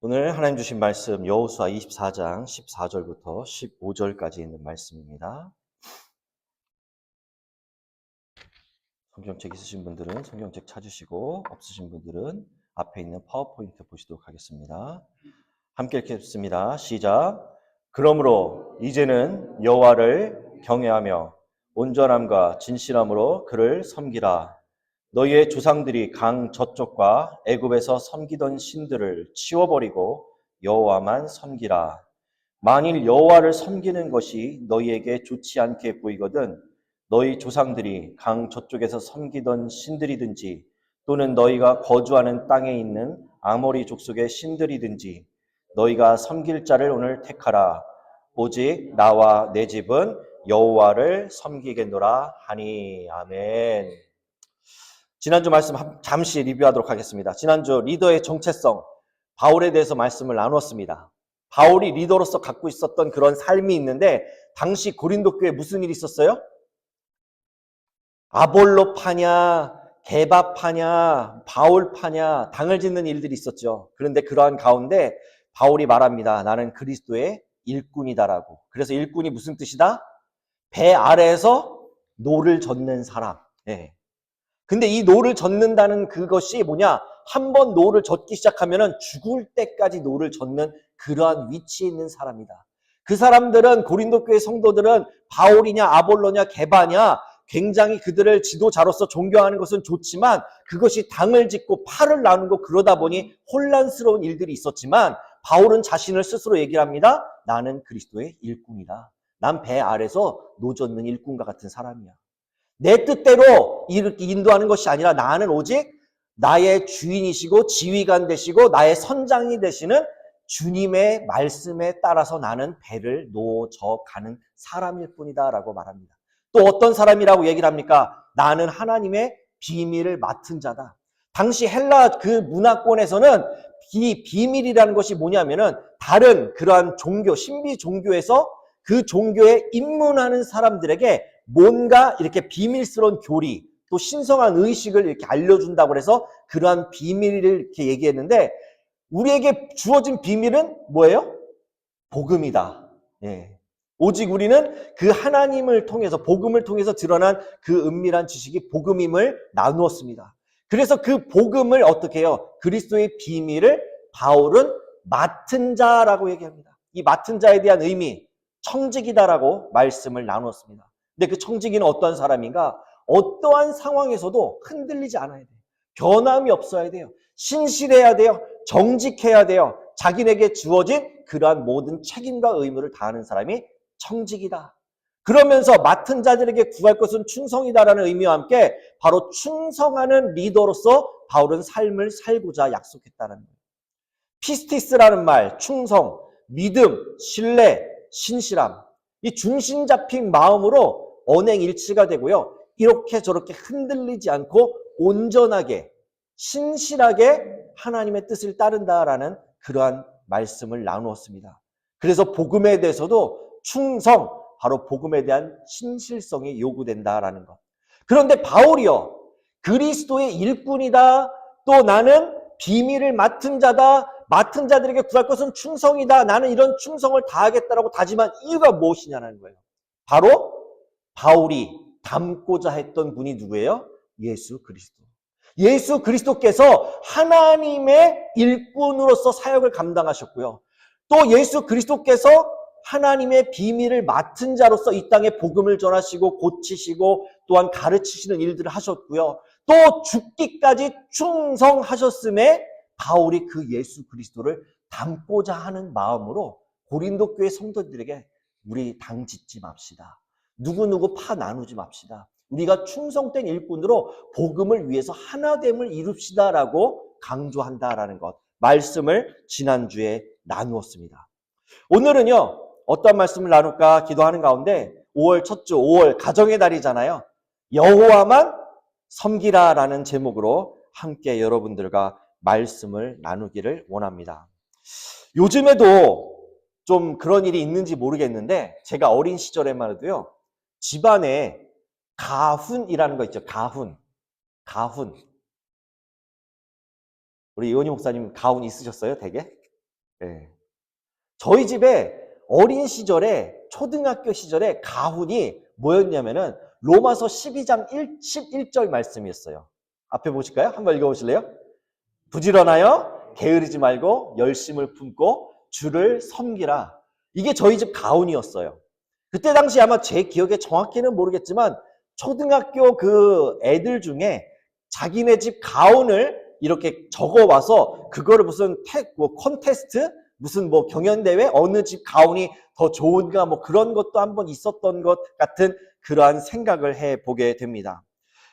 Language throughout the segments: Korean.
오늘 하나님 주신 말씀 여호수아 24장 14절부터 15절까지 있는 말씀입니다. 성경책 있으신 분들은 성경책 찾으시고 없으신 분들은 앞에 있는 파워포인트 보시도록 하겠습니다. 함께 읽겠습니다. 시작. 그러므로 이제는 여호와를 경외하며 온전함과 진실함으로 그를 섬기라. 너희의 조상들이 강 저쪽과 애굽에서 섬기던 신들을 치워버리고 여호와만 섬기라. 만일 여호와를 섬기는 것이 너희에게 좋지 않게 보이거든 너희 조상들이 강 저쪽에서 섬기던 신들이든지 또는 너희가 거주하는 땅에 있는 아모리 족속의 신들이든지 너희가 섬길 자를 오늘 택하라. 오직 나와 내 집은 여호와를 섬기겠노라 하니. 아멘. 지난주 말씀 잠시 리뷰하도록 하겠습니다. 지난주 리더의 정체성, 바울에 대해서 말씀을 나눴습니다. 바울이 리더로서 갖고 있었던 그런 삶이 있는데 당시 고린도 교회에 무슨 일이 있었어요? 아볼로파냐, 게바파냐, 바울파냐, 당을 짓는 일들이 있었죠. 그런데 그러한 가운데 바울이 말합니다. 나는 그리스도의 일꾼이다라고. 그래서 일꾼이 무슨 뜻이다? 배 아래에서 노를 젓는 사람. 네. 근데 이 노를 젓는다는 그것이 뭐냐? 한번 노를 젓기 시작하면은 죽을 때까지 노를 젓는 그러한 위치에 있는 사람이다. 그 사람들은 고린도 교회 성도들은 바울이냐 아볼로냐 게바냐 굉장히 그들을 지도자로서 존경하는 것은 좋지만 그것이 당을 짓고 팔을 나누고 그러다 보니 혼란스러운 일들이 있었지만 바울은 자신을 스스로 얘기를 합니다. 나는 그리스도의 일꾼이다. 난 배 아래서 노 젓는 일꾼과 같은 사람이야. 내 뜻대로 이렇게 인도하는 것이 아니라 나는 오직 나의 주인이시고 지휘관 되시고 나의 선장이 되시는 주님의 말씀에 따라서 나는 배를 놓아가는 사람일 뿐이다 라고 말합니다. 또 어떤 사람이라고 얘기를 합니까? 나는 하나님의 비밀을 맡은 자다. 당시 헬라 그 문화권에서는 이 비밀이라는 것이 뭐냐면은 다른 그러한 종교, 신비 종교에서 그 종교에 입문하는 사람들에게 뭔가 이렇게 비밀스러운 교리, 또 신성한 의식을 이렇게 알려준다고 해서 그러한 비밀을 이렇게 얘기했는데 우리에게 주어진 비밀은 뭐예요? 복음이다. 예. 오직 우리는 그 하나님을 통해서 복음을 통해서 드러난 그 은밀한 지식이 복음임을 나누었습니다. 그래서 그 복음을 어떻게 해요? 그리스도의 비밀을 바울은 맡은 자라고 얘기합니다. 이 맡은 자에 대한 의미, 청직이다라고 말씀을 나누었습니다. 근데 그 청지기는 어떠한 사람인가? 어떠한 상황에서도 흔들리지 않아야 돼요. 변함이 없어야 돼요. 신실해야 돼요. 정직해야 돼요. 자기에게 주어진 그러한 모든 책임과 의무를 다하는 사람이 청직이다. 그러면서 맡은 자들에게 구할 것은 충성이다라는 의미와 함께 바로 충성하는 리더로서 바울은 삶을 살고자 약속했다는 거예요. 피스티스라는 말, 충성, 믿음, 신뢰, 신실함. 이 중심 잡힌 마음으로 언행일치가 되고요. 이렇게 저렇게 흔들리지 않고 온전하게 신실하게 하나님의 뜻을 따른다라는 그러한 말씀을 나누었습니다. 그래서 복음에 대해서도 충성, 바로 복음에 대한 신실성이 요구된다라는 것. 그런데 바울이요. 그리스도의 일꾼이다. 또 나는 비밀을 맡은 자다. 맡은 자들에게 구할 것은 충성이다. 나는 이런 충성을 다하겠다라고 다짐한 이유가 무엇이냐는 거예요. 바로 바울이 닮고자 했던 분이 누구예요? 예수 그리스도. 예수 그리스도께서 하나님의 일꾼으로서 사역을 감당하셨고요. 또 예수 그리스도께서 하나님의 비밀을 맡은 자로서 이 땅에 복음을 전하시고 고치시고 또한 가르치시는 일들을 하셨고요. 또 죽기까지 충성하셨음에 바울이 그 예수 그리스도를 닮고자 하는 마음으로 고린도 교회 성도들에게 우리 당 짓지 맙시다. 누구누구 파 나누지 맙시다. 우리가 충성된 일꾼으로 복음을 위해서 하나됨을 이룹시다라고 강조한다라는 것. 말씀을 지난주에 나누었습니다. 오늘은요. 어떤 말씀을 나눌까 기도하는 가운데 5월 첫 주 5월 가정의 달이잖아요. 여호와만 섬기라라는 제목으로 함께 여러분들과 말씀을 나누기를 원합니다. 요즘에도 좀 그런 일이 있는지 모르겠는데 제가 어린 시절에만 해도요. 집안에 가훈이라는 거 있죠. 가훈. 우리 이원희 목사님 가훈 있으셨어요? 되게? 예. 저희 집에 어린 시절에, 초등학교 시절에 가훈이 뭐였냐면은 로마서 12장 11절 말씀이었어요. 앞에 보실까요? 한번 읽어보실래요? 부지런하여 게으르지 말고 열심을 품고 주를 섬기라. 이게 저희 집 가훈이었어요. 그때 당시 아마 제 기억에 정확히는 모르겠지만 초등학교 그 애들 중에 자기네 집 가훈을 이렇게 적어와서 그거를 무슨 콘테스트? 무슨 뭐 경연대회? 어느 집 가훈이 더 좋은가 뭐 그런 것도 한번 있었던 것 같은 그러한 생각을 해보게 됩니다.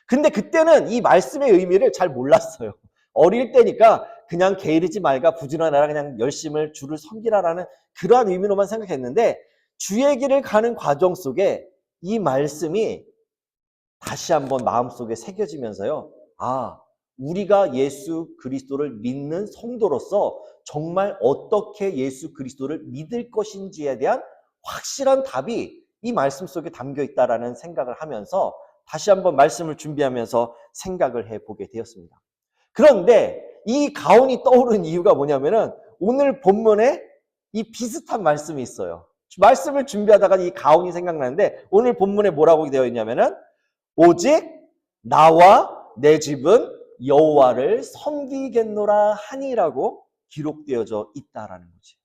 근데 그때는 이 말씀의 의미를 잘 몰랐어요. 어릴 때니까 그냥 게으르지 말고 부지런하라, 그냥 열심을 주를 섬기라라는 그러한 의미로만 생각했는데 주의 길을 가는 과정 속에 이 말씀이 다시 한번 마음속에 새겨지면서요. 아, 우리가 예수 그리스도를 믿는 성도로서 정말 어떻게 예수 그리스도를 믿을 것인지에 대한 확실한 답이 이 말씀 속에 담겨 있다라는 생각을 하면서 다시 한번 말씀을 준비하면서 생각을 해보게 되었습니다. 그런데 이 가훈이 떠오른 이유가 뭐냐면은 오늘 본문에 이 비슷한 말씀이 있어요. 말씀을 준비하다가 이 가훈이 생각나는데 오늘 본문에 뭐라고 되어 있냐면은 오직 나와 내 집은 여호와를 섬기겠노라 하니라고 기록되어져 있다라는 거지.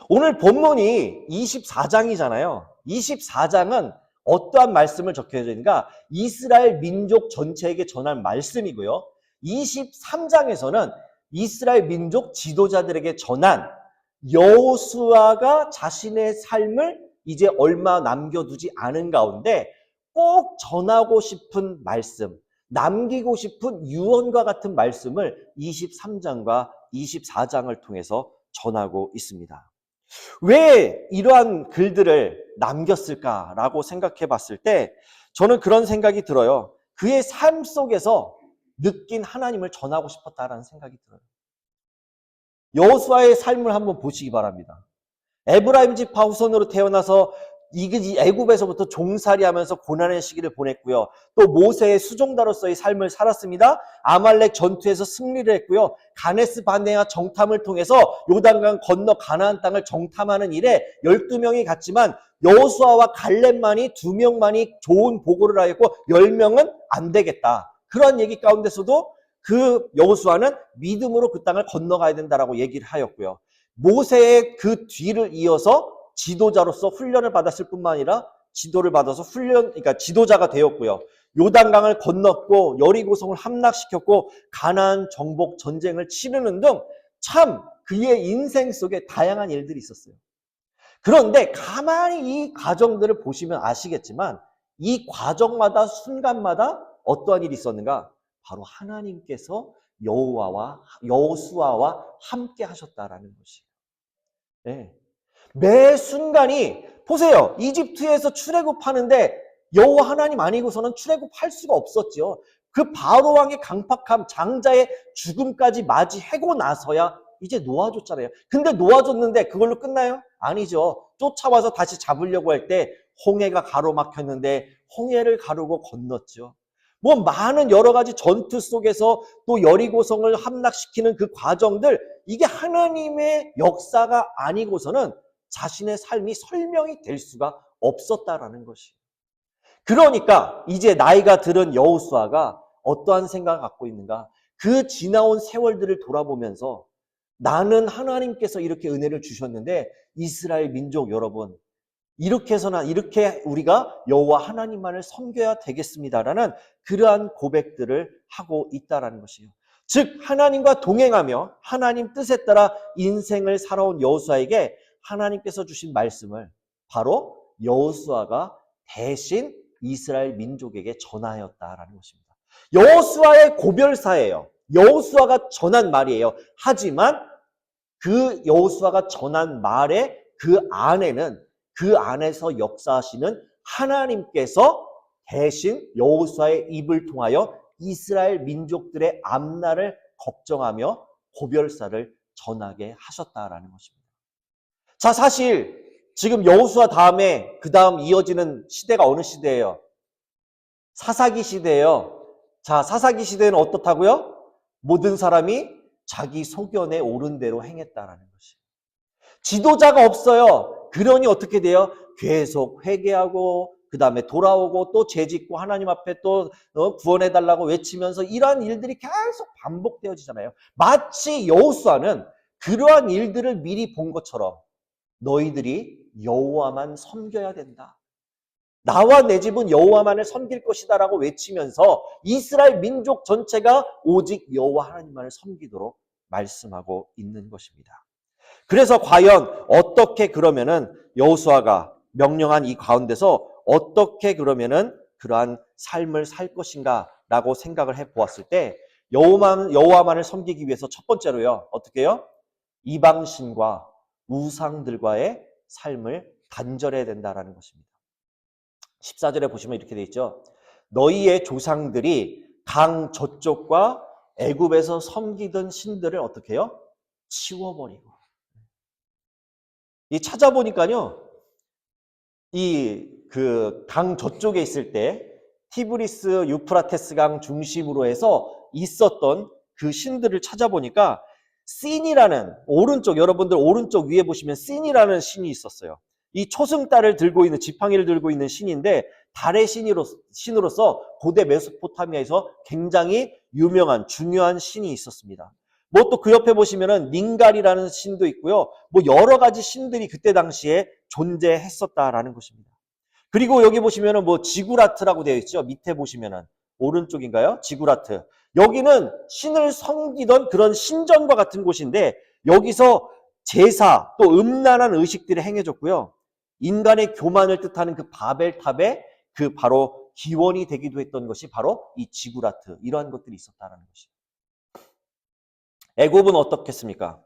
오늘 본문이 24장이잖아요. 24장은 어떠한 말씀을 적혀져 있는가? 이스라엘 민족 전체에게 전할 말씀이고요. 23장에서는 이스라엘 민족 지도자들에게 전한 여호수아가 자신의 삶을 이제 얼마 남겨두지 않은 가운데 꼭 전하고 싶은 말씀, 남기고 싶은 유언과 같은 말씀을 23장과 24장을 통해서 전하고 있습니다. 왜 이러한 글들을 남겼을까라고 생각해 봤을 때 저는 그런 생각이 들어요. 그의 삶 속에서 느낀 하나님을 전하고 싶었다라는 생각이 들어요. 여호수아의 삶을 한번 보시기 바랍니다. 에브라임 지파 후손으로 태어나서 애굽에서부터 종살이하면서 고난의 시기를 보냈고요. 또 모세의 수종자로서의 삶을 살았습니다. 아말렉 전투에서 승리를 했고요. 가네스 바네아 정탐을 통해서 요단강 건너 가나안 땅을 정탐하는 일에 12명이 갔지만 여호수아와 갈렙만이 2명만이 좋은 보고를 하였고 10명은 안 되겠다. 그런 얘기 가운데서도 그 여호수아는 믿음으로 그 땅을 건너가야 된다라고 얘기를 하였고요. 모세의 그 뒤를 이어서 지도자로서 훈련을 받았을 뿐만 아니라 지도를 받아서 그러니까 지도자가 되었고요. 요단강을 건넜고 여리고성을 함락시켰고 가나안 정복 전쟁을 치르는 등 참 그의 인생 속에 다양한 일들이 있었어요. 그런데 가만히 이 과정들을 보시면 아시겠지만 이 과정마다 순간마다 어떠한 일이 있었는가? 바로 하나님께서 여호수아와 함께 하셨다라는 것이에요. 네. 매 순간이 보세요. 이집트에서 출애굽하는데 여호와 하나님 아니고서는 출애굽할 수가 없었지요. 그 바로 왕의 강팍함, 장자의 죽음까지 맞이하고 나서야 이제 놓아줬잖아요. 근데 놓아줬는데 그걸로 끝나요? 아니죠. 쫓아와서 다시 잡으려고 할 때 홍해가 가로막혔는데 홍해를 가르고 건넜죠. 뭐 많은 여러 가지 전투 속에서 또 여리고성을 함락시키는 그 과정들, 이게 하나님의 역사가 아니고서는 자신의 삶이 설명이 될 수가 없었다라는 것이에요. 그러니까 이제 나이가 들은 여호수아가 어떠한 생각을 갖고 있는가? 그 지나온 세월들을 돌아보면서 나는 하나님께서 이렇게 은혜를 주셨는데 이스라엘 민족 여러분, 이렇게 해서는 이렇게 우리가 여호와 하나님만을 섬겨야 되겠습니다라는 그러한 고백들을 하고 있다라는 것이에요. 즉 하나님과 동행하며 하나님 뜻에 따라 인생을 살아온 여호수아에게 하나님께서 주신 말씀을 바로 여호수아가 대신 이스라엘 민족에게 전하였다라는 것입니다. 여호수아의 고별사예요. 여호수아가 전한 말이에요. 하지만 그 여호수아가 전한 말의 그 안에는 그 안에서 역사하시는 하나님께서 대신 여호수아의 입을 통하여 이스라엘 민족들의 앞날을 걱정하며 고별사를 전하게 하셨다라는 것입니다. 자, 사실 지금 여호수아 다음에 그 다음 이어지는 시대가 어느 시대예요? 사사기 시대예요. 자, 사사기 시대는 어떻다고요? 모든 사람이 자기 소견에 옳은 대로 행했다라는 것이에요. 지도자가 없어요. 그러니 어떻게 돼요? 계속 회개하고 그 다음에 돌아오고 또 죄짓고 하나님 앞에 또 구원해달라고 외치면서 이러한 일들이 계속 반복되어지잖아요. 마치 여호수아는 그러한 일들을 미리 본 것처럼 너희들이 여호와만 섬겨야 된다. 나와 내 집은 여호와만을 섬길 것이다라고 외치면서 이스라엘 민족 전체가 오직 여호와 하나님만을 섬기도록 말씀하고 있는 것입니다. 그래서 과연 어떻게 그러면은 여호수아가 명령한 이 가운데서 어떻게 그러면은 그러한 삶을 살 것인가라고 생각을 해 보았을 때 여호와만을 섬기기 위해서 첫 번째로요. 어떻게 해요? 이방신과 우상들과의 삶을 단절해야 된다라는 것입니다. 14절에 보시면 이렇게 되어 있죠. 너희의 조상들이 강 저쪽과 애굽에서 섬기던 신들을 어떻게 해요? 치워버리고. 이 찾아보니까요. 이 그 강 저쪽에 있을 때 티브리스 유프라테스 강 중심으로 해서 있었던 그 신들을 찾아보니까 신이라는 오른쪽 여러분들 오른쪽 위에 보시면 신이라는 신이 있었어요. 이 초승달을 들고 있는 지팡이를 들고 있는 신인데 달의 신으로서 고대 메소포타미아에서 굉장히 유명한 중요한 신이 있었습니다. 뭐 또 그 옆에 보시면은 닌갈이라는 신도 있고요. 뭐 여러 가지 신들이 그때 당시에 존재했었다라는 것입니다. 그리고 여기 보시면은 뭐 지구라트라고 되어 있죠. 밑에 보시면은 오른쪽인가요? 지구라트. 여기는 신을 섬기던 그런 신전과 같은 곳인데 여기서 제사 또 음란한 의식들이 행해졌고요. 인간의 교만을 뜻하는 그 바벨탑의 그 바로 기원이 되기도 했던 것이 바로 이 지구라트 이러한 것들이 있었다는 것이죠. 애굽은 어떻겠습니까?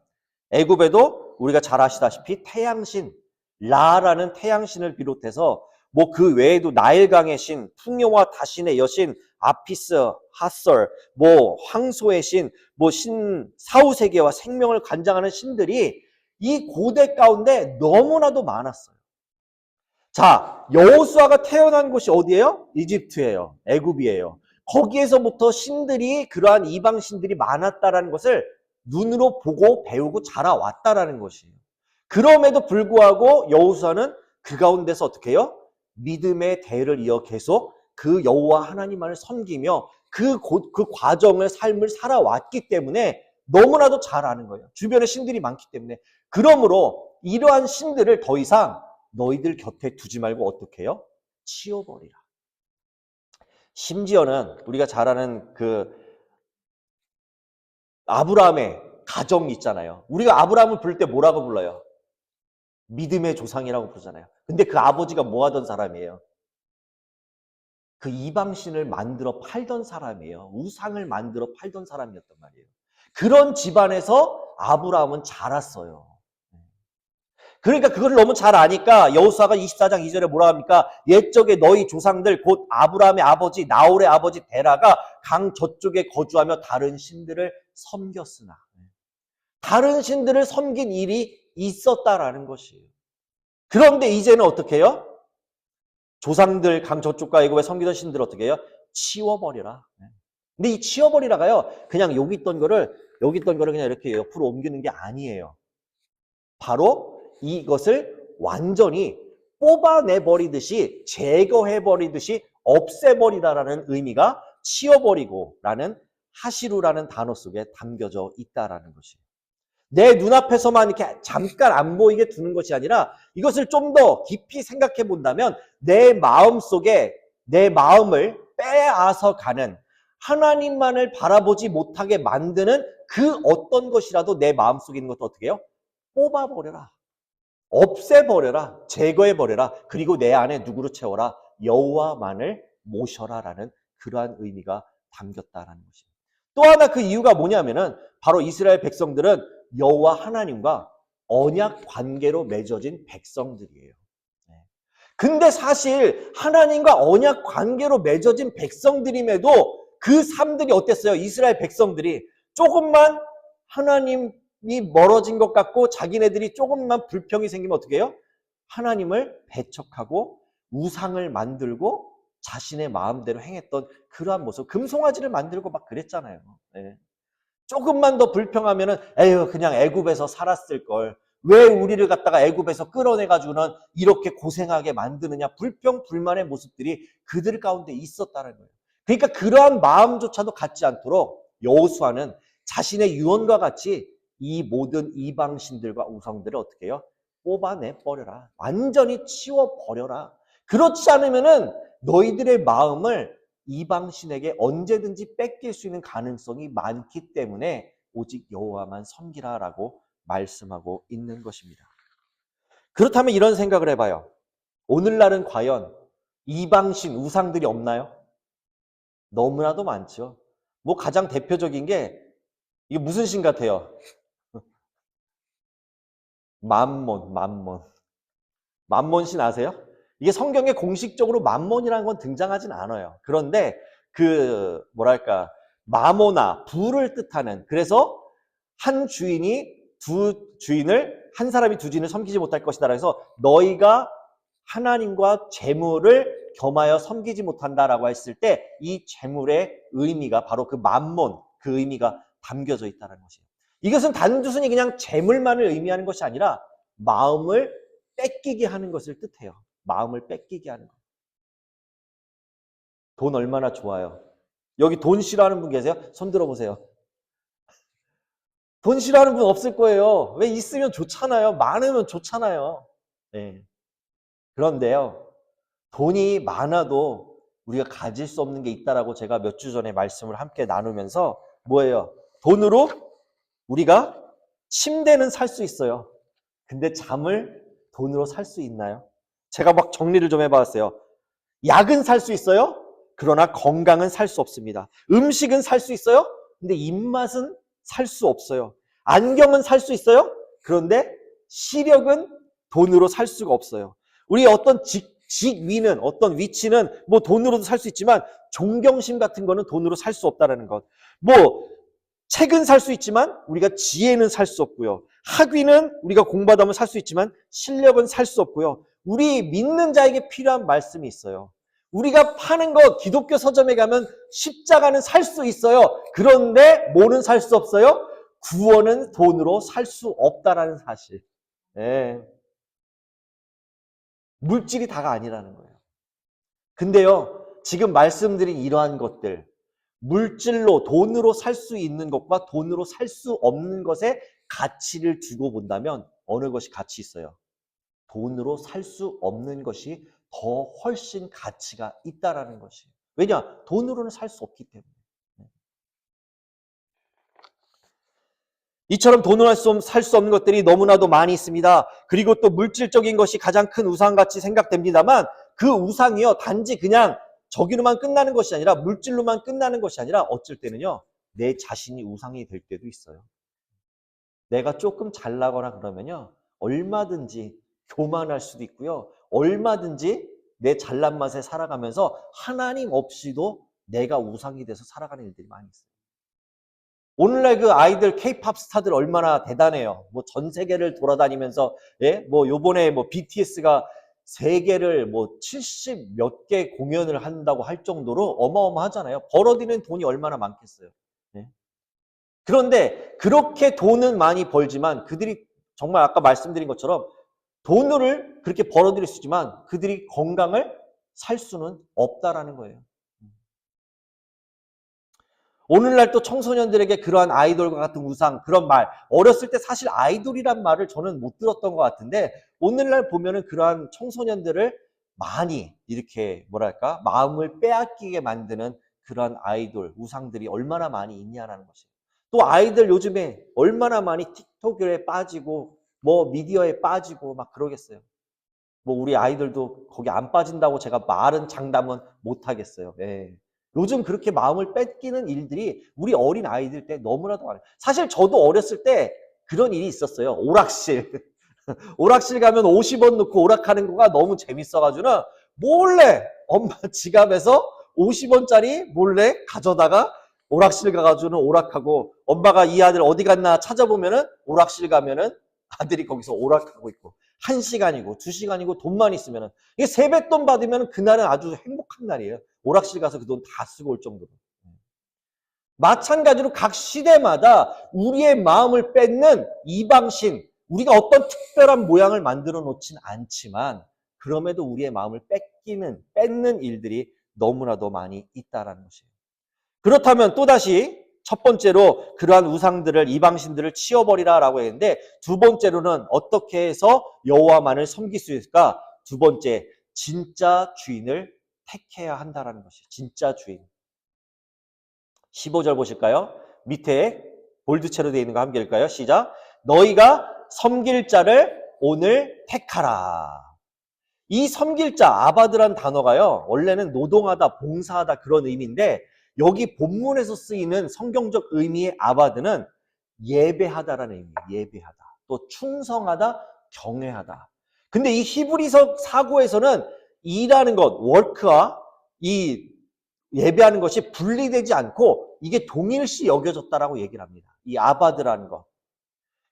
애굽에도 우리가 잘 아시다시피 태양신, 라라는 태양신을 비롯해서 뭐 그 외에도 나일강의 신, 풍요와 다신의 여신, 아피스, 하설, 뭐 황소의 신, 뭐 신 사후세계와 생명을 관장하는 신들이 이 고대 가운데 너무나도 많았어요. 자, 여호수아가 태어난 곳이 어디예요? 이집트예요. 애굽이에요. 거기에서부터 신들이 그러한 이방 신들이 많았다라는 것을 눈으로 보고 배우고 자라왔다라는 것이에요. 그럼에도 불구하고 여호수아는 그 가운데서 어떻게 해요? 믿음의 대를 이어 계속 그 여호와 하나님만을 섬기며 그 과정을 삶을 살아왔기 때문에 너무나도 잘 아는 거예요. 주변에 신들이 많기 때문에. 그러므로 이러한 신들을 더 이상 너희들 곁에 두지 말고 어떻게 해요? 치워버리라. 심지어는 우리가 잘 아는 그 아브라함의 가정이 있잖아요. 우리가 아브라함을 부를 때 뭐라고 불러요? 믿음의 조상이라고 부르잖아요. 근데 그 아버지가 뭐 하던 사람이에요? 그 이방신을 만들어 팔던 사람이에요. 우상을 만들어 팔던 사람이었단 말이에요. 그런 집안에서 아브라함은 자랐어요. 그러니까 그걸 너무 잘 아니까 여호수아가 24장 2절에 뭐라 합니까? 옛적에 너희 조상들 곧 아브라함의 아버지 나홀의 아버지 데라가 강 저쪽에 거주하며 다른 신들을 섬겼으나 다른 신들을 섬긴 일이 있었다라는 것이에요. 그런데 이제는 어떻게 해요? 조상들 강 저쪽과 애굽에 섬기던 신들을 어떻게 해요? 치워버리라. 근데 이 치워버리라가요. 그냥 여기 있던 거를 그냥 이렇게 옆으로 옮기는 게 아니에요. 바로 이것을 완전히 뽑아내버리듯이 제거해버리듯이 없애버리다라는 의미가 치워버리고라는 하시루라는 단어 속에 담겨져 있다라는 것이에요. 내 눈앞에서만 이렇게 잠깐 안 보이게 두는 것이 아니라 이것을 좀 더 깊이 생각해 본다면 내 마음 속에 내 마음을 빼앗아 가는 하나님만을 바라보지 못하게 만드는 그 어떤 것이라도 내 마음 속에 있는 것도 어떻게 해요? 뽑아버려라. 없애버려라. 제거해버려라. 그리고 내 안에 누구로 채워라? 여호와만을 모셔라라는 그러한 의미가 담겼다라는 것입니다. 또 하나 그 이유가 뭐냐면은 바로 이스라엘 백성들은 여호와 하나님과 언약 관계로 맺어진 백성들이에요. 근데 사실 하나님과 언약 관계로 맺어진 백성들임에도 그 삶들이 어땠어요? 이스라엘 백성들이 조금만 하나님이 멀어진 것 같고 자기네들이 조금만 불평이 생기면 어떻게 해요? 하나님을 배척하고 우상을 만들고 자신의 마음대로 행했던 그러한 모습, 금송아지를 만들고 막 그랬잖아요. 네. 조금만 더 불평하면은 에휴 그냥 애굽에서 살았을 걸. 왜 우리를 갖다가 애굽에서 끌어내가지고는 이렇게 고생하게 만드느냐. 불평 불만의 모습들이 그들 가운데 있었다는 거예요. 그러니까 그러한 마음조차도 갖지 않도록 여호수아는 자신의 유언과 같이 이 모든 이방신들과 우상들을 어떻게 해요? 뽑아내 버려라. 완전히 치워 버려라. 그렇지 않으면은 너희들의 마음을 이방신에게 언제든지 뺏길 수 있는 가능성이 많기 때문에 오직 여호와만 섬기라라고 말씀하고 있는 것입니다. 그렇다면 이런 생각을 해봐요. 오늘날은 과연 이방신 우상들이 없나요? 너무나도 많죠. 뭐 가장 대표적인 게 이게 무슨 신 같아요? 맘몬. 맘몬 신 아세요? 이게 성경에 공식적으로 맘몬이라는 건 등장하진 않아요. 그런데 그 뭐랄까 마모나 부를 뜻하는, 그래서 한 주인이 두 주인을, 한 사람이 두 주인을 섬기지 못할 것이다. 그래서 너희가 하나님과 재물을 겸하여 섬기지 못한다라고 했을 때 이 재물의 의미가 바로 그 맘몬, 그 의미가 담겨져 있다는 것이에요. 이것은 단순히 그냥 재물만을 의미하는 것이 아니라 마음을 뺏기게 하는 것을 뜻해요. 마음을 뺏기게 하는 것. 돈 얼마나 좋아요. 여기 돈 싫어하는 분 계세요? 손 들어보세요. 돈 싫어하는 분 없을 거예요. 왜? 있으면 좋잖아요. 많으면 좋잖아요. 네. 그런데요, 돈이 많아도 우리가 가질 수 없는 게 있다라고 제가 몇 주 전에 말씀을 함께 나누면서 뭐예요? 돈으로 우리가 침대는 살 수 있어요. 근데 잠을 돈으로 살 수 있나요? 제가 막 정리를 좀 해봤어요. 약은 살 수 있어요. 그러나 건강은 살 수 없습니다. 음식은 살 수 있어요. 근데 입맛은 살 수 없어요. 안경은 살 수 있어요. 그런데 시력은 돈으로 살 수가 없어요. 우리 어떤 직위는, 어떤 위치는 뭐 돈으로도 살 수 있지만 존경심 같은 거는 돈으로 살 수 없다는 것. 뭐 책은 살 수 있지만 우리가 지혜는 살 수 없고요. 학위는 우리가 공부하다 보면 살 수 있지만 실력은 살 수 없고요. 우리 믿는 자에게 필요한 말씀이 있어요. 우리가 파는 거, 기독교 서점에 가면 십자가는 살 수 있어요. 그런데 뭐는 살 수 없어요? 구원은 돈으로 살 수 없다라는 사실. 네. 물질이 다가 아니라는 거예요. 근데요, 지금 말씀드린 이러한 것들, 물질로, 돈으로 살 수 있는 것과 돈으로 살 수 없는 것에 가치를 두고 본다면 어느 것이 가치 있어요? 돈으로 살 수 없는 것이 더 훨씬 가치가 있다라는 것이에요. 왜냐? 돈으로는 살 수 없기 때문에. 이처럼 돈으로 살 수 없는 것들이 너무나도 많이 있습니다. 그리고 또 물질적인 것이 가장 큰 우상같이 생각됩니다만 그 우상이요, 단지 그냥 저기로만 끝나는 것이 아니라, 물질로만 끝나는 것이 아니라 어쩔 때는요, 내 자신이 우상이 될 때도 있어요. 내가 조금 잘나거나 그러면요, 얼마든지 교만할 수도 있고요, 얼마든지 내 잘난 맛에 살아가면서 하나님 없이도 내가 우상이 돼서 살아가는 일들이 많이 있어요. 오늘날 그 아이들, K-팝 스타들 얼마나 대단해요. 뭐 전 세계를 돌아다니면서, 예? 뭐 요번에 뭐 BTS가 세계를 뭐 70 몇 개 공연을 한다고 할 정도로 어마어마하잖아요. 벌어들이는 돈이 얼마나 많겠어요. 예? 그런데 그렇게 돈은 많이 벌지만 그들이 정말 아까 말씀드린 것처럼 돈을 그렇게 벌어들일 수 있지만 그들이 건강을 살 수는 없다라는 거예요. 오늘날 또 청소년들에게 그러한 아이돌과 같은 우상, 그런 말, 어렸을 때 사실 아이돌이란 말을 저는 못 들었던 것 같은데 오늘날 보면은 그러한 청소년들을 많이 이렇게 뭐랄까 마음을 빼앗기게 만드는 그러한 아이돌, 우상들이 얼마나 많이 있냐라는 것이에요. 또 아이들 요즘에 얼마나 많이 틱톡에 빠지고 뭐 미디어에 빠지고 막 그러겠어요. 뭐 우리 아이들도 거기 안 빠진다고 제가 말은 장담은 못 하겠어요. 네. 요즘 그렇게 마음을 뺏기는 일들이 우리 어린 아이들 때 너무나도 많아요. 사실 저도 어렸을 때 그런 일이 있었어요. 오락실. 오락실 가면 50원 넣고 오락하는 거가 너무 재밌어가지고는 몰래 엄마 지갑에서 50원짜리 몰래 가져다가 오락실 가가지고는 오락하고, 엄마가 이 아들 어디 갔나 찾아보면은 오락실 가면은 아들이 거기서 오락하고 있고, 1시간이고 2시간이고 돈만 있으면은, 이게 세뱃돈 받으면 그날은 아주 행복한 날이에요. 오락실 가서 그 돈 다 쓰고 올 정도로. 마찬가지로 각 시대마다 우리의 마음을 뺏는 이방신, 우리가 어떤 특별한 모양을 만들어 놓진 않지만 그럼에도 우리의 마음을 뺏는 일들이 너무나도 많이 있다라는 것이에요. 그렇다면 또다시 첫 번째로 그러한 우상들을, 이방신들을 치워버리라라고 했는데, 두 번째로는 어떻게 해서 여호와만을 섬길 수 있을까? 두 번째, 진짜 주인을 택해야 한다라는 것이에요. 진짜 주인. 15절 보실까요? 밑에 볼드체로 되어 있는 거 함께 읽을까요? 시작. 너희가 섬길 자를 오늘 택하라. 이 섬길 자, 아바드란 단어가요, 원래는 노동하다, 봉사하다 그런 의미인데, 여기 본문에서 쓰이는 성경적 의미의 아바드는 예배하다라는 의미예요. 예배하다. 또 충성하다, 경외하다. 근데 이 히브리서 사고에서는 이라는 것, 워크와 이 예배하는 것이 분리되지 않고 이게 동일시 여겨졌다라고 얘기를 합니다. 이 아바드라는 것.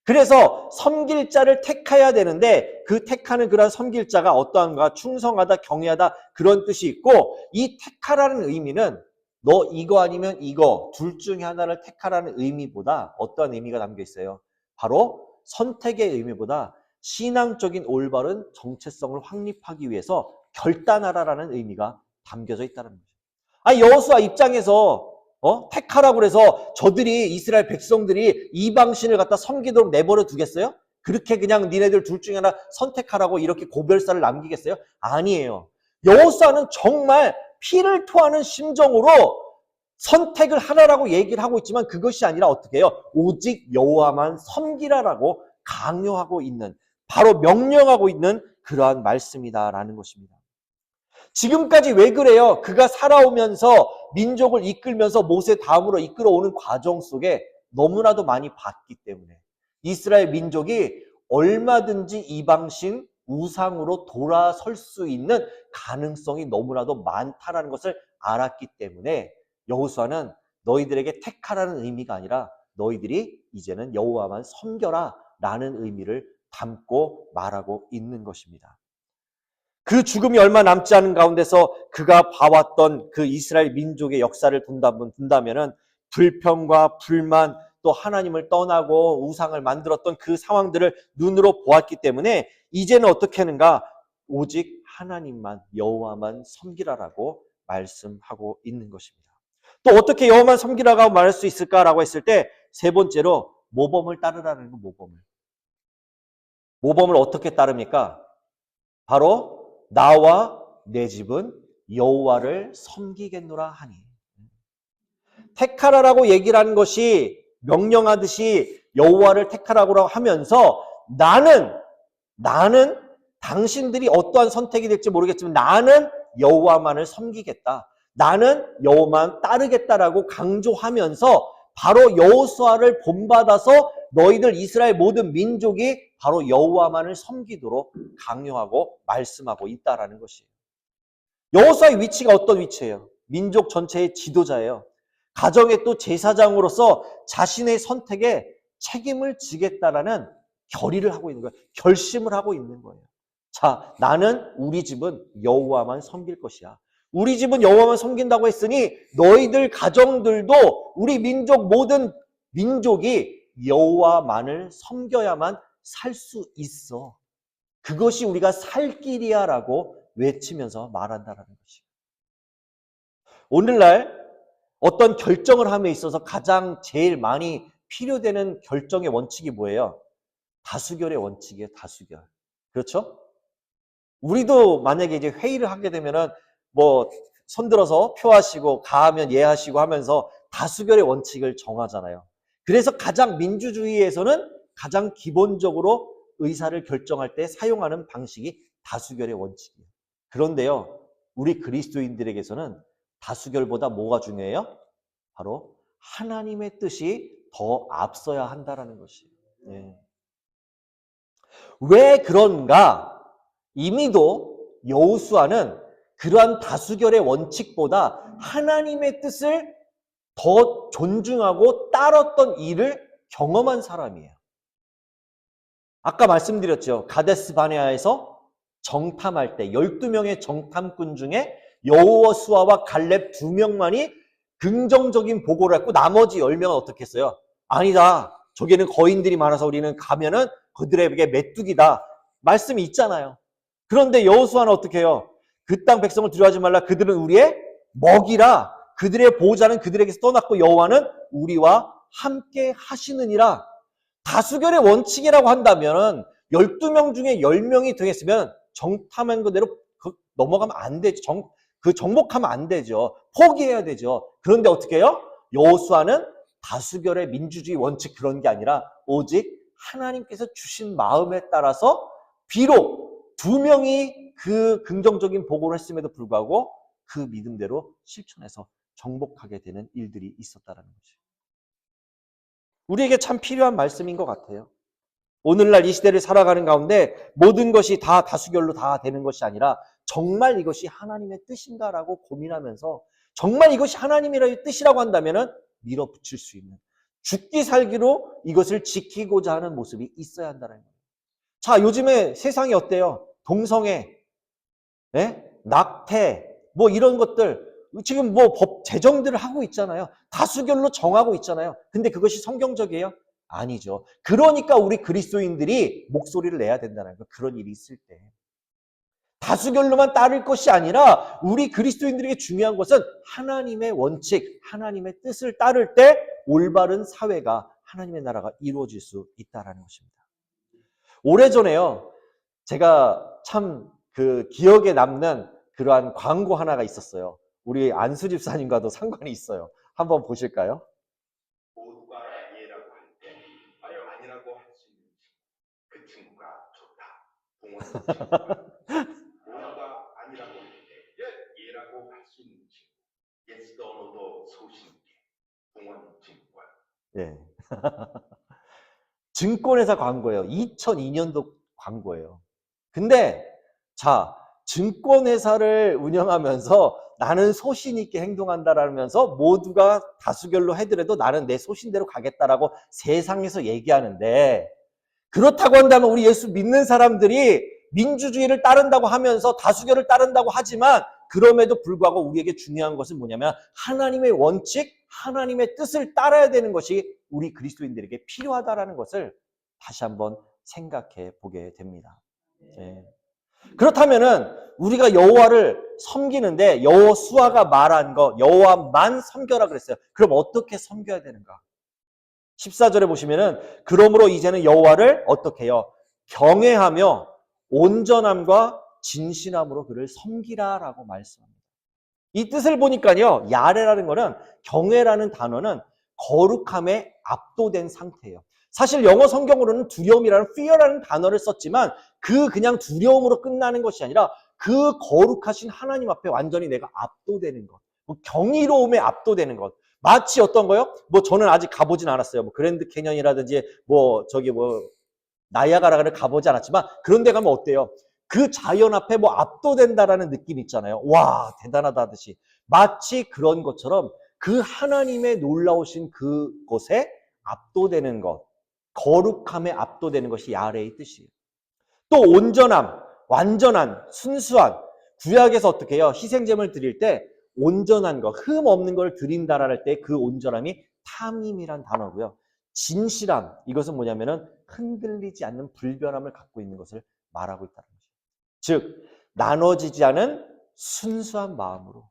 그래서 섬길 자를 택해야 되는데 그 택하는 그런 섬길 자가 어떠한가? 충성하다, 경외하다 그런 뜻이 있고, 이 택하라는 의미는 너 이거 아니면 이거 둘 중에 하나를 택하라는 의미보다 어떠한 의미가 담겨 있어요? 바로 선택의 의미보다 신앙적인 올바른 정체성을 확립하기 위해서 결단하라라는 의미가 담겨져 있다는 거죠. 여호수아 입장에서 택하라고 그래서 저들이, 이스라엘 백성들이 이방신을 갖다 섬기도록 내버려 두겠어요? 그렇게 그냥 니네들 둘 중에 하나 선택하라고 이렇게 고별사를 남기겠어요? 아니에요. 여호수아는 정말 피를 토하는 심정으로 선택을 하라라고 얘기를 하고 있지만 그것이 아니라 어떻게 해요? 오직 여호와만 섬기라라고 강요하고 있는, 바로 명령하고 있는 그러한 말씀이다라는 것입니다. 지금까지 왜 그래요? 그가 살아오면서 민족을 이끌면서 모세 다음으로 이끌어오는 과정 속에 너무나도 많이 봤기 때문에 이스라엘 민족이 얼마든지 이방신 우상으로 돌아설 수 있는 가능성이 너무나도 많다라는 것을 알았기 때문에 여호수아는 너희들에게 택하라는 의미가 아니라 너희들이 이제는 여호와만 섬겨라 라는 의미를 담고 말하고 있는 것입니다. 그 죽음이 얼마 남지 않은 가운데서 그가 봐왔던 그 이스라엘 민족의 역사를 본다면은 불평과 불만, 또 하나님을 떠나고 우상을 만들었던 그 상황들을 눈으로 보았기 때문에 이제는 어떻게 하는가? 오직 하나님만, 여호와만 섬기라라고 말씀하고 있는 것입니다. 또 어떻게 여호와만 섬기라고 말할 수 있을까라고 했을 때 세 번째로 모범을 따르라는 거. 모범을 어떻게 따릅니까? 바로 나와 내 집은 여호와를 섬기겠노라 하니. 택하라라고 얘기를 하는 것이 명령하듯이 여호와를 택하라고 하면서 나는 당신들이 어떠한 선택이 될지 모르겠지만 나는 여호와만을 섬기겠다. 나는 여호와만 따르겠다라고 강조하면서 바로 여호수아를 본받아서 너희들 이스라엘 모든 민족이 바로 여호와만을 섬기도록 강요하고 말씀하고 있다라는 것이에요. 여호수아의 위치가 어떤 위치예요? 민족 전체의 지도자예요. 가정의 또 제사장으로서 자신의 선택에 책임을 지겠다라는 결의를 하고 있는 거예요. 결심을 하고 있는 거예요. 자, 나는 우리 집은 여호와만 섬길 것이야. 우리 집은 여호와만 섬긴다고 했으니 너희들 가정들도 우리 민족 모든 민족이 여호와만을 섬겨야만 살 수 있어. 그것이 우리가 살 길이야라고 외치면서 말한다라는 것이에요. 오늘날 어떤 결정을 함에 있어서 가장 제일 많이 필요되는 결정의 원칙이 뭐예요? 다수결의 원칙이에요. 다수결. 그렇죠? 우리도 만약에 이제 회의를 하게 되면은 뭐 손들어서 표하시고 가하면 예하시고 하면서 다수결의 원칙을 정하잖아요. 그래서 가장 민주주의에서는 가장 기본적으로 의사를 결정할 때 사용하는 방식이 다수결의 원칙이에요. 그런데요, 우리 그리스도인들에게서는 다수결보다 뭐가 중요해요? 바로 하나님의 뜻이 더 앞서야 한다는 것이에요. 네. 왜 그런가? 이미도 여호수아는 그러한 다수결의 원칙보다 하나님의 뜻을 더 존중하고 따랐던 일을 경험한 사람이에요. 아까 말씀드렸죠. 가데스 바네아에서 정탐할 때 12명의 정탐꾼 중에 여호수아와 갈렙 2명만이 긍정적인 보고를 했고 나머지 10명은 어떻게 했어요? 아니다. 저기는 거인들이 많아서 우리는 가면은 그들에게 메뚜기다. 말씀이 있잖아요. 그런데 여호수아는 어떻게 해요? 그 땅 백성을 두려워하지 말라. 그들은 우리의 먹이라. 그들의 보호자는 그들에게서 떠났고 여호와는 우리와 함께 하시느니라. 다수결의 원칙이라고 한다면 12명 중에 10명이 되겠으면 정탐한 그대로 넘어가면 안 되죠. 정복하면 안 되죠. 포기해야 되죠. 그런데 어떻게 해요? 여호수아는 다수결의 민주주의 원칙 그런 게 아니라 오직 하나님께서 주신 마음에 따라서 비록 2명이 그 긍정적인 보고를 했음에도 불구하고 그 믿음대로 실천해서 정복하게 되는 일들이 있었다는 거죠. 우리에게 참 필요한 말씀인 것 같아요. 오늘날 이 시대를 살아가는 가운데 모든 것이 다 다수결로 다 되는 것이 아니라 정말 이것이 하나님의 뜻인가라고 고민하면서 정말 이것이 하나님의 뜻이라고 한다면 밀어붙일 수 있는 죽기 살기로 이것을 지키고자 하는 모습이 있어야 한다는 거예요. 자, 요즘에 세상이 어때요? 동성애, 낙태, 뭐 이런 것들 지금 뭐 법 제정들을 하고 있잖아요. 다수결로 정하고 있잖아요. 근데 그것이 성경적이에요? 아니죠. 그러니까 우리 그리스도인들이 목소리를 내야 된다는 거예요. 그런 일이 있을 때. 다수결로만 따를 것이 아니라 우리 그리스도인들에게 중요한 것은 하나님의 원칙, 하나님의 뜻을 따를 때 올바른 사회가 하나님의 나라가 이루어질 수 있다는 것입니다. 오래전에요. 제가 참 그 기억에 남는 그러한 광고 하나가 있었어요. 우리 안수 집사님과도 상관이 있어요. 한번 보실까요? 모두가 예라고 할 때 아니라고 할 수 있는 그 친구가 좋다. 동원 친구가 모두가 아니라고 할 때 예라고 할 수 있는 친구. 예스도 노도 소신있게 동원 친구가. 네. 증권회사 광고예요. 2002년도 광고예요. 근데 자, 증권회사를 운영하면서 나는 소신 있게 행동한다라면서 모두가 다수결로 해더라도 나는 내 소신대로 가겠다라고 세상에서 얘기하는데 그렇다고 한다면 우리 예수 믿는 사람들이 민주주의를 따른다고 하면서 다수결을 따른다고 하지만 그럼에도 불구하고 우리에게 중요한 것은 뭐냐면 하나님의 원칙, 하나님의 뜻을 따라야 되는 것이 우리 그리스도인들에게 필요하다라는 것을 다시 한번 생각해 보게 됩니다. 네. 그렇다면은 우리가 여호와를 섬기는데 여호수아가 말한 거 여호와만 섬겨라 그랬어요. 그럼 어떻게 섬겨야 되는가? 14절에 보시면은 그러므로 이제는 여호와를 어떻게 해요? 경외하며 온전함과 진실함으로 그를 섬기라라고 말씀합니다. 이 뜻을 보니까요. 야레라는 거는 경외라는 단어는 거룩함에 압도된 상태예요. 사실 영어 성경으로는 두려움이라는 fear라는 단어를 썼지만 그냥 두려움으로 끝나는 것이 아니라 그 거룩하신 하나님 앞에 완전히 내가 압도되는 것. 경이로움에 압도되는 것. 마치 어떤 거요? 뭐 저는 아직 가보진 않았어요. 뭐 그랜드 캐년이라든지 뭐 나이아가라를 가보지 않았지만 그런 데 가면 어때요? 그 자연 앞에 뭐 압도된다라는 느낌 있잖아요. 와, 대단하다 하듯이. 마치 그런 것처럼 그 하나님의 놀라우신 그곳에 압도되는 것, 거룩함에 압도되는 것이 야레의 뜻이에요. 또 온전함, 완전한, 순수한, 구약에서 어떻게 해요? 희생제물 드릴 때 온전한 거, 흠 없는 걸 드린다라 할 때 그 온전함이 탐임이란 단어고요. 진실함, 이것은 뭐냐면은 흔들리지 않는 불변함을 갖고 있는 것을 말하고 있다는 거죠. 즉, 나눠지지 않은 순수한 마음으로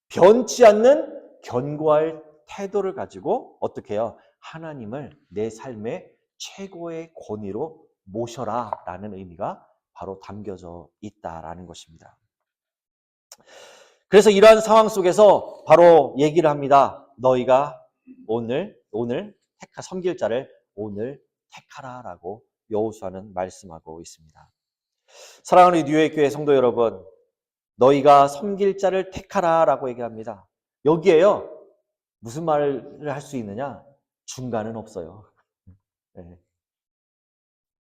변치 않는 견고할 태도를 가지고 어떻게 해요? 하나님을 내 삶의 최고의 권위로 모셔라 라는 의미가 바로 담겨져 있다라는 것입니다. 그래서 이러한 상황 속에서 바로 얘기를 합니다. 너희가 오늘 섬길 자를 오늘 택하라라고 여호수아는 말씀하고 있습니다. 사랑하는 뉴욕교회 성도 여러분, 너희가 섬길 자를 택하라라고 얘기합니다. 여기에요. 무슨 말을 할 수 있느냐? 중간은 없어요. 네.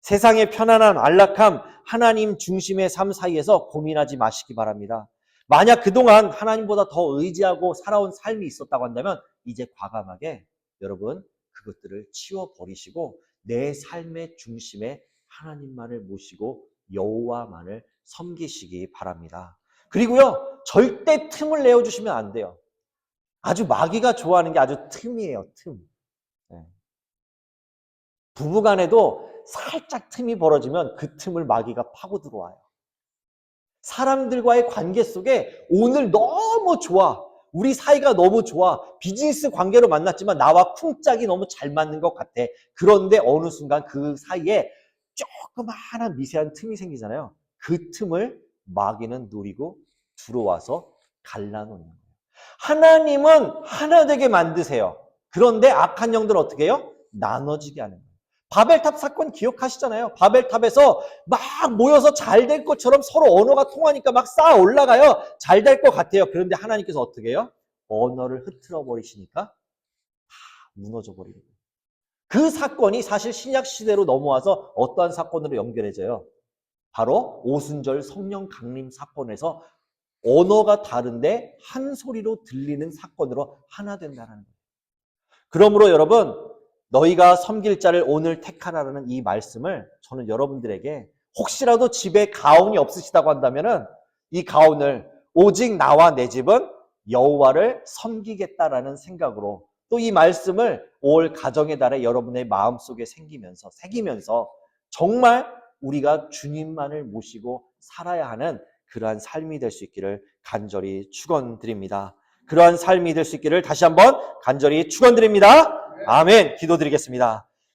세상의 편안함, 안락함, 하나님 중심의 삶 사이에서 고민하지 마시기 바랍니다. 만약 그동안 하나님보다 더 의지하고 살아온 삶이 있었다고 한다면 이제 과감하게 여러분 그것들을 치워버리시고 내 삶의 중심에 하나님만을 모시고 여호와만을 섬기시기 바랍니다. 그리고요 절대 틈을 내어주시면 안 돼요. 아주 마귀가 좋아하는 게 아주 틈이에요, 틈. 네. 부부간에도 살짝 틈이 벌어지면 그 틈을 마귀가 파고 들어와요. 사람들과의 관계 속에 오늘 너무 좋아. 우리 사이가 너무 좋아. 비즈니스 관계로 만났지만 나와 쿵짝이 너무 잘 맞는 것 같아. 그런데 어느 순간 그 사이에 조그마한 미세한 틈이 생기잖아요. 그 틈을 마귀는 노리고 들어와서 갈라놓는 거예요. 하나님은 하나 되게 만드세요. 그런데 악한 영들은 어떻게 해요? 나눠지게 하는 거예요. 바벨탑 사건 기억하시잖아요. 바벨탑에서 막 모여서 잘 될 것처럼 서로 언어가 통하니까 막 쌓아 올라가요. 잘 될 것 같아요. 그런데 하나님께서 어떻게 해요? 언어를 흐트러 버리시니까 다 무너져 버리는 거예요. 그 사건이 사실 신약 시대로 넘어와서 어떠한 사건으로 연결해져요? 바로 오순절 성령 강림 사건에서 언어가 다른데 한 소리로 들리는 사건으로 하나 된다는 거예요. 그러므로 여러분, 너희가 섬길 자를 오늘 택하라는 이 말씀을 저는 여러분들에게 혹시라도 집에 가온이 없으시다고 한다면은 이 가온을 오직 나와 내 집은 여호와를 섬기겠다라는 생각으로 또 이 말씀을 올 가정의 달에 여러분의 마음속에 새기면서 정말 우리가 주님만을 모시고 살아야 하는 그러한 삶이 될 수 있기를 간절히 축원드립니다. 그러한 삶이 될 수 있기를 다시 한번 간절히 축원드립니다. 아멘. 기도드리겠습니다.